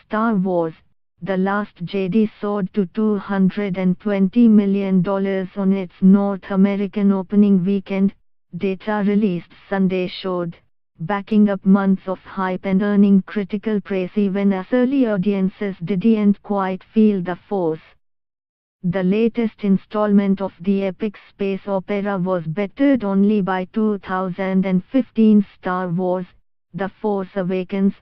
Star Wars: The Last Jedi soared to $220 million on its North American opening weekend, data released Sunday showed, backing up months of hype and earning critical praise even as early audiences didn't quite feel the force. The latest installment of the epic space opera was bettered only by 2015's Star Wars: The Force Awakens,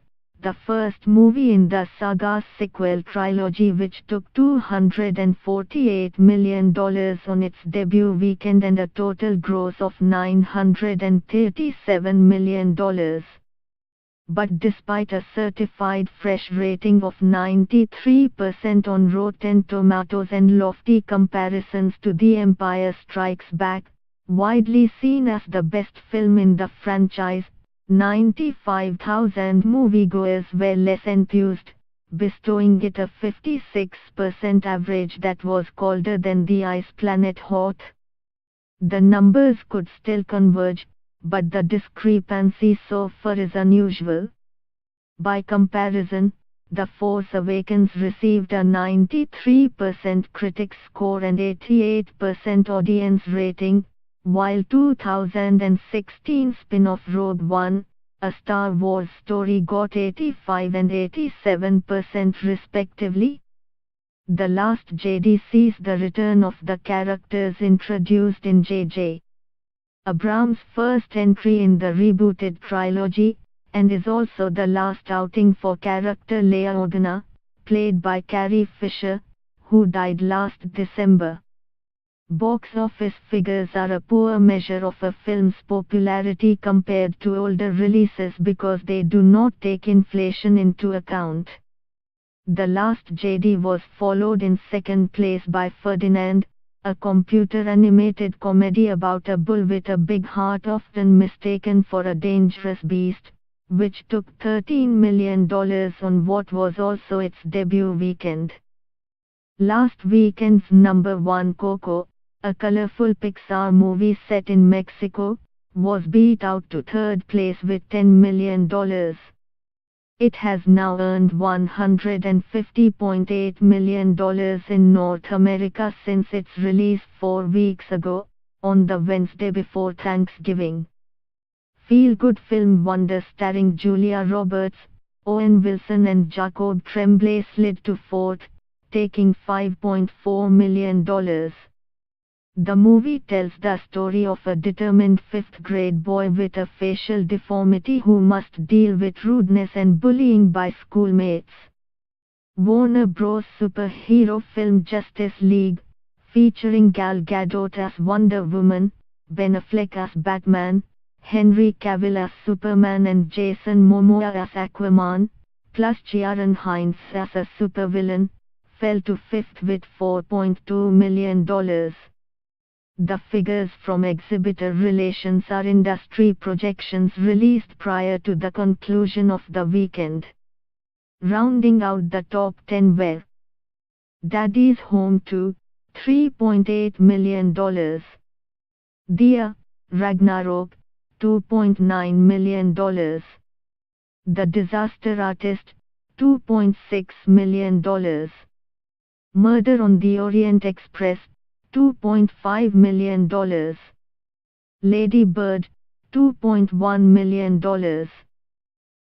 the first movie in the saga's sequel trilogy, which took $248 million on its debut weekend and a total gross of $937 million. But despite a certified fresh rating of 93% on Rotten Tomatoes and lofty comparisons to The Empire Strikes Back, widely seen as the best film in the franchise, 95,000 moviegoers were less enthused, bestowing it a 56% average that was colder than the ice planet Hoth. The numbers could still converge, but the discrepancy so far is unusual. By comparison, The Force Awakens received a 93% critics score and 88% audience rating, while 2016 spin-off Rogue One, A Star Wars Story got 85 and 87% respectively. The Last Jedi sees the return of the characters introduced in J.J. Abrams' first entry in the rebooted trilogy, and is also the last outing for character Leia Organa, played by Carrie Fisher, who died last December. Box office figures are a poor measure of a film's popularity compared to older releases because they do not take inflation into account. The Last Jedi was followed in second place by Ferdinand, a computer-animated comedy about a bull with a big heart often mistaken for a dangerous beast, which took $13 million on what was also its debut weekend. Last weekend's number one, Coco, a colorful Pixar movie set in Mexico, was beat out to third place with $10 million. It has now earned $150.8 million in North America since its release 4 weeks ago, on the Wednesday before Thanksgiving. Feel-good film Wonder starring Julia Roberts, Owen Wilson and Jacob Tremblay slid to fourth, taking $5.4 million. The movie tells the story of a determined fifth-grade boy with a facial deformity who must deal with rudeness and bullying by schoolmates. Warner Bros. Superhero film Justice League, featuring Gal Gadot as Wonder Woman, Ben Affleck as Batman, Henry Cavill as Superman and Jason Momoa as Aquaman, plus Ciarán Hinds as a supervillain, fell to fifth with $4.2 million. The figures from exhibitor relations are industry projections released prior to the conclusion of the weekend. Rounding out the top 10 were Daddy's Home 2, $3.8 million. Thea, Ragnarok, $2.9 million. The Disaster Artist, $2.6 million. Murder on the Orient Express, $2.5 million. Lady Bird, $2.1 million.